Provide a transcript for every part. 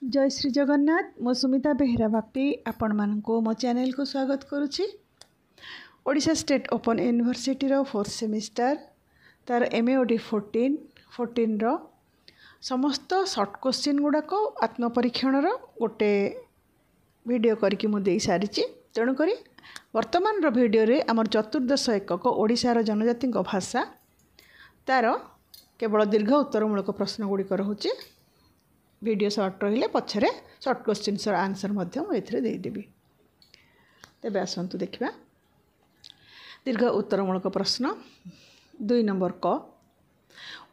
जय श्री जगन्नाथ मो सुमिता बेहरा बापी आपण मानको मो चैनल को स्वागत करुछि। ओडिशा स्टेट ओपन यूनिवर्सिटी रो 4th सेमिस्टर तार MAOD 14 रो समस्त शॉर्ट क्वेश्चन गुड़ाक आत्मपरीक्षण रो गोटे वीडियो करके मु देई सारिछि। तेणु करी वर्तमान रो वीडियो रे हमर चतुर्दश एकक ओडिशा रो जनजाति भाषा तार केवल दीर्घ उत्तरमूलक प्रश्न गुड़िक रहुछि। वीडियो शॉर्ट रहिले पछरे शॉर्ट क्वेश्चन आंसर मध्य मु एथिरे देई देबी। तेबे आसंतु देखिबा दीर्घ उत्तरमूलक प्रश्न 2 नंबर क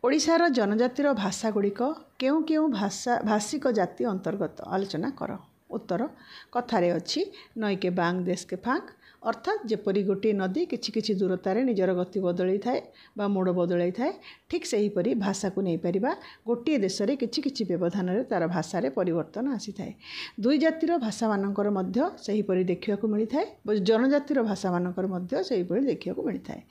ओडिशार जनजातिर भाषा गुड़िक केउ केउ भाषिक जाति अंतर्गत आलोचना कर। उत्तर कथारे अछि नईके बांग देश के फांक अर्थात जेपरी गोटे नदी किछि किछि दूरतार निजर गति बदलई थाए बा मोड़ बदलई थाए ठीक सही परी भाषा को नहीं परिबा गोटे देश रे किछि किछि व्यवधान रे तार भाषा रे परिवर्तन आसी थाए। दुई जातिर भाषा मानकर मध्य सही परी देखिया को मिली थाए जनजातिर भाषा मानकर मध्य सही परी देखिया को मिली थाए।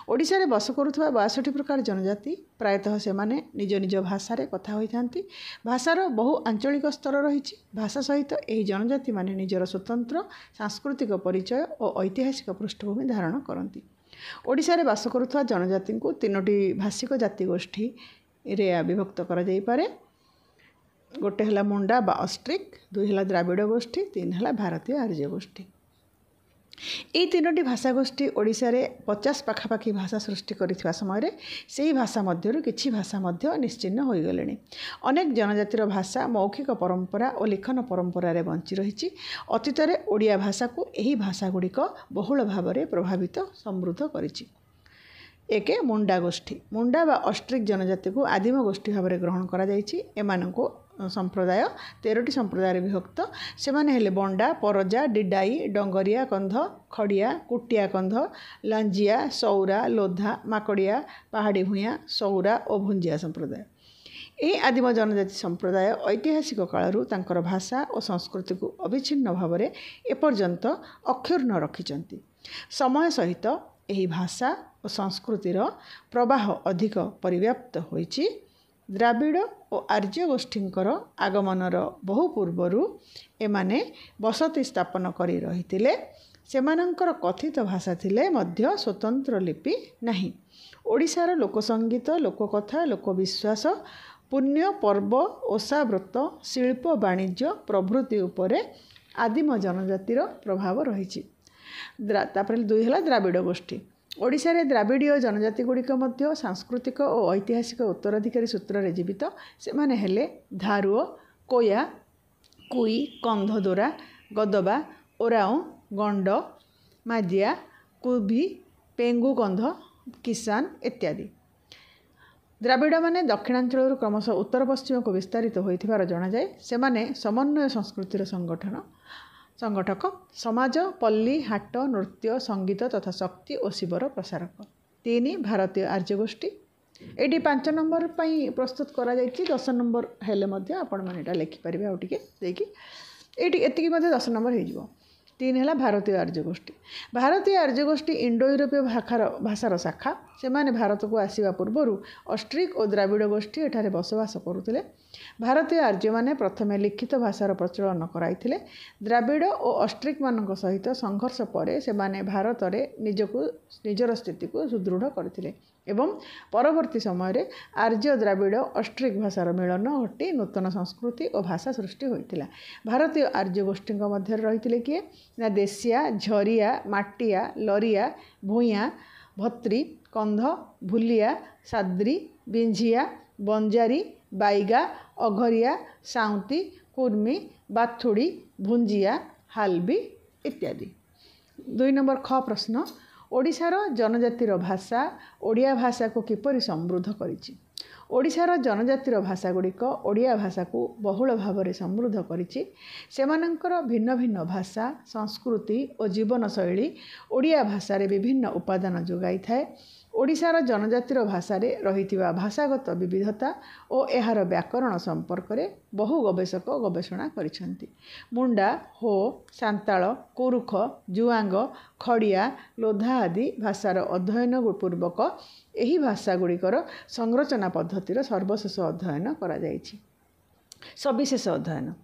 ओडिशा रे बस करुथबा 62 प्रकार जनजाति प्रायतः से माने निज निज भाषा रे कथा होई थांती। भाषार बहु आंचलिक स्तर रहिछि। भाषा सहित एही जनजाति माने निजर स्वतंत्र सांस्कृतिक परिचय और ऐतिहासिक पृष्ठभूमि धारण करती। ओडिशा रे बास करुथबा जनजाति को 3टी भाषिक जाति गोष्ठी रे विभक्त करा जाई पारे। गोटे हला मुंडा बा ऑस्ट्रिक, 2 हला द्राविड़ गोष्ठी, 3 हला भारतीय आर्य गोष्ठी। यही 3टी भाषा गोष्ठी ओडिशा रे 50 पाखापाखी भाषा सृष्टि करिथिबा समय रे सेही भाषा मध्यरु किछि भाषा मध्य निश्चिन्न होई गलेनी। अनेक जनजातिर भाषा मौखिक परंपरा और लिखन परंपरा रे बंची रहिछि। अतीत रे ओडिया भाषा को एही भाषा गुड़िक बहुल भाव में प्रभावित समृद्ध करिछि। एके मुंडा गोष्ठी। मुंडा बा ऑस्ट्रिक जनजाति को आदिम गोष्ठी भाव में ग्रहण करा जाइछि। एमानंको संप्रदाय 13टी संप्रदाय विभक्त। से माने हेले बंडा, परजा, डिडाई, डंगरिया कंध, खड़िया, कुटिया कंध, लांजिया, सौरा, लोधा, माकड़िया, पहाड़ी भूया, सौरा और भुंजिया संप्रदाय। यही आदिम जनजाति संप्रदाय ऐतिहासिक कालरू तांकर भाषा और संस्कृति को अविच्छिन्न भाव में एपर्यंत अक्षुण्ण रखिछंती। समय सहित यही भाषा और संस्कृतिर प्रवाह अधिक परिव्याप्त होइछि। द्राविड़ और आर्य गोष्ठींकर आगमनर बहु पूर्वरु एमाने बसति स्थापन करी रहिथिले। सेमानंकर कथित भाषा थिले मध्य स्वतंत्र लिपि नहीं। ओडिशार लोकसंगीत, लोककथा, लोकविश्वास, पुण्य पर्व, ओषा व्रत, शिल्प, वाणिज्य प्रभृति उपरे आदिम जनजातिर प्रभाव रहिछि। तापर 2 हला द्राविड़ गोष्ठी। ओडिशा रे द्राविड़ीय जनजाति गुड़िक मध्य सांस्कृतिक और ऐतिहासिक उत्तराधिकारी सूत्र रे जीवित। से माने हेले धारुओ, कोया, कुई, कंधदोरा, गदबा, ओराओ, गंड, माजिया, कुबी, पेंगु कंध, किसान इत्यादि। द्राविड़ माने दक्षिणांचल क्रमशः उत्तर पश्चिम को विस्तारित होइथिबार जणा जाय। से माने समन्वय संस्कृतिर संगठक, समाज, पल्ली, हाट, नृत्य, संगीत तथा शक्ति और शिवर प्रसारक। 3 भारतीय आर्य गोष्ठी। एटी 5 नंबर पई प्रस्तुत करा जायछि। 10 नंबर हेले मध्य आपण माने एटा लिखि परिबे आ टिके देकी एटी एतिकी मध्य 10 नंबर हे जिवो। 3 हला भारतीय आर्य गोष्ठी। भारतीय आर्य गोष्ठी इंडो यूरोपीय भाषार शाखा। से माने भारत को आसीबा पूर्वरु ऑस्ट्रिक और द्राविड़ गोष्ठी एठारे बसवास करुथिले। भारतीय आर्य माने प्रथमे लिखित भाषार प्रचलन कराइथिले। द्राविड़ और ऑस्ट्रिक मानक सहित संघर्ष परे से माने भारत रे निजर स्थिति को सुदृढ़ करथिले एवं परवर्ती समय रे आर्य द्राविड़ ऑस्ट्रिक भाषार मिलन घटी नूतन संस्कृति और भाषा सृष्टि होइतिला। भारतीय आर्य गोष्ठी मध्य रहिथिले किए ना देशिया, झरिया, माटिया, लरिया, भूया, भत्री, कंध, भुलिया, साद्री, बिंझिया, बंजारी, बाईगा, अघरिया, साउंती, कुर्मी, बाथुड़ी, भुंजिया, हालबी इत्यादि। 2 नंबर ख प्रश्न ओडिशार जनजातिर भाषा ओडिया भाषा को किपरि समृद्ध करिछि। ओडिशार जनजातिर भाषा गुड़िक ओडिया भाषा को बहुल भाव में समृद्ध करिछि। सेमानंकर भिन्न भिन्न भाषा, संस्कृति और जीवन शैली ओडिया भाषा रे विभिन्न उपादान जोगाई थाए। ओडिशार जनजातिर भाषा रे रहिथिबा भाषागत विविधता और एहार व्याकरण संपर्क में बहु गवेषक गवेषणा करिसेंती। मुंडा, हो, सांताल, कुरुख, जुआंग, खड़िया, लोधा आदि भाषार अध्ययन पूर्वक यही भाषा गुड़िकर संरचना पद्धतिर सर्वशेष अध्ययन करा जाइछि। सविशेष अध्ययन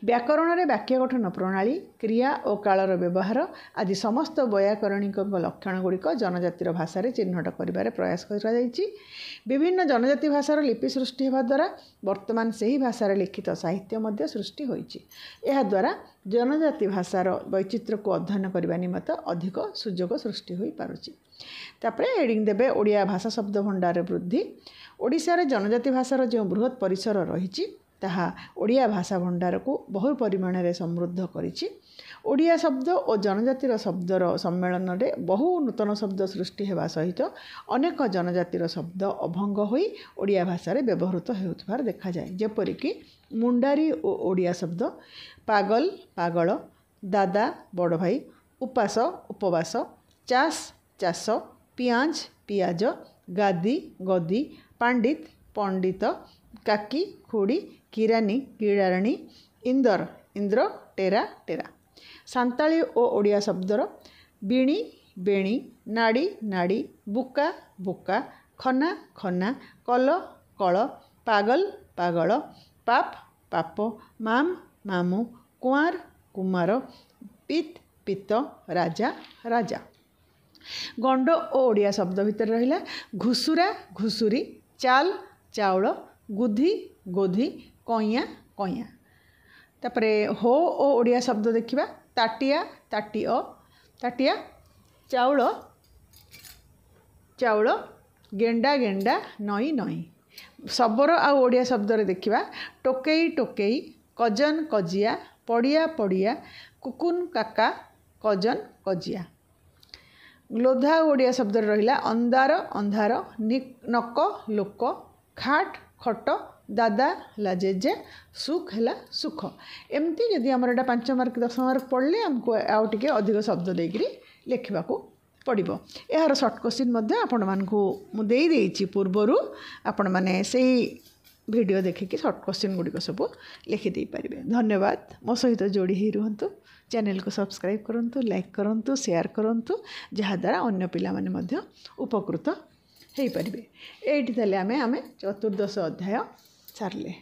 व्याकरण में वाक्य गठन प्रणाली क्रिया और कालर व्यवहार आदि समस्त व्याकरणिक लक्षण गुड़िक जनजातिर भाषा चिह्नट कर प्रयास कर विभिन्न जनजाति भाषार लिपि सृष्टि होगा द्वारा वर्तमान से ही भाषार लिखित साहित्य सृष्टि होइछि। एहा द्वारा जनजाति भाषार वैचित्र्य को अध्ययन करने निमित्त अधिक सुजोग सृष्टि हो पारुछि। तापरे हेडिंग देबे ओडिया भाषा शब्द भंडार वृद्धि। ओडिशार जनजाति भाषार जो बृहत परिसर रही ताहा ओडिया भाषा भंडार को बहु परिमाण में समृद्ध करिछि। ओडिया शब्द और जनजातिर शब्दर सम्मेलन में बहु नूतन शब्द सृष्टि होगा सहित अनेक जनजातिर शब्द अभंग होई ओडिया भाषा रे व्यवहृत होउथबार देखा जाए। जेपरिक मुंडारी और ओडिया शब्द पागल पागल, दादा बड़ भाई, उपास उपवास, चाष चाष, पियाज पियाज, गादी गदी, पंडित पंडित, काकी खुड़ी, किरानी किराणी, इंदर इंद्र, टेरा टेरा। सांताली और ओडिया शब्दर बिणी बेणी, नाड़ी नाड़ी, बुका बुका, खना खना, कल कल, पागल पागल, पाप पाप, माम मामू, कुआर कुमार, पित पित, राजा राजा। गंड और ओडिया शब्द भितर रहिला घुसुरा घुसुरी, चाल चाउल, गुधी गोधी, कइया कइया। तापरे हो और ओडिया शब्द देखिबा ताटिया ताटिओ ताटिया, चाउल चाउल, गेंडा गेंडा, नई नई। शबर आ ओडिया शब्द रे देखिबा टोकेई टोकेई, कजन कजिया, पड़िया पड़िया, कुकुन काका, कजन कजिया। लोधा ओडिया शब्द रहिला अंधार अंधार, नक लोक, खाट खट, दादा लाजेजे, सुख है सुख। एमती जदि आमर एटा 5 मार्क 10 मार्क पढ़ले आमको आउ टिके अधिक शब्द देकरी लिखिबाकू पड़िबो। यार शॉर्ट क्वेश्चन मध्य आपण मानकू मु देई देइछि पूर्वरु, आपण माने सेही वीडियो देखिकी शॉर्ट क्वेश्चन गुड़िक सब लिखि दे पारिबे। धन्यवाद। मो सहित जोड़ी ही रुहंतु। चैनल को सब्सक्राइब करंतु, लाइक करंतु, शेयर करंतु, जहाँ द्वारा अन्य पिला माने मध्य उपकृत हो पारिबे। एठी तले आमे चतुर्दश अध्याय सारले।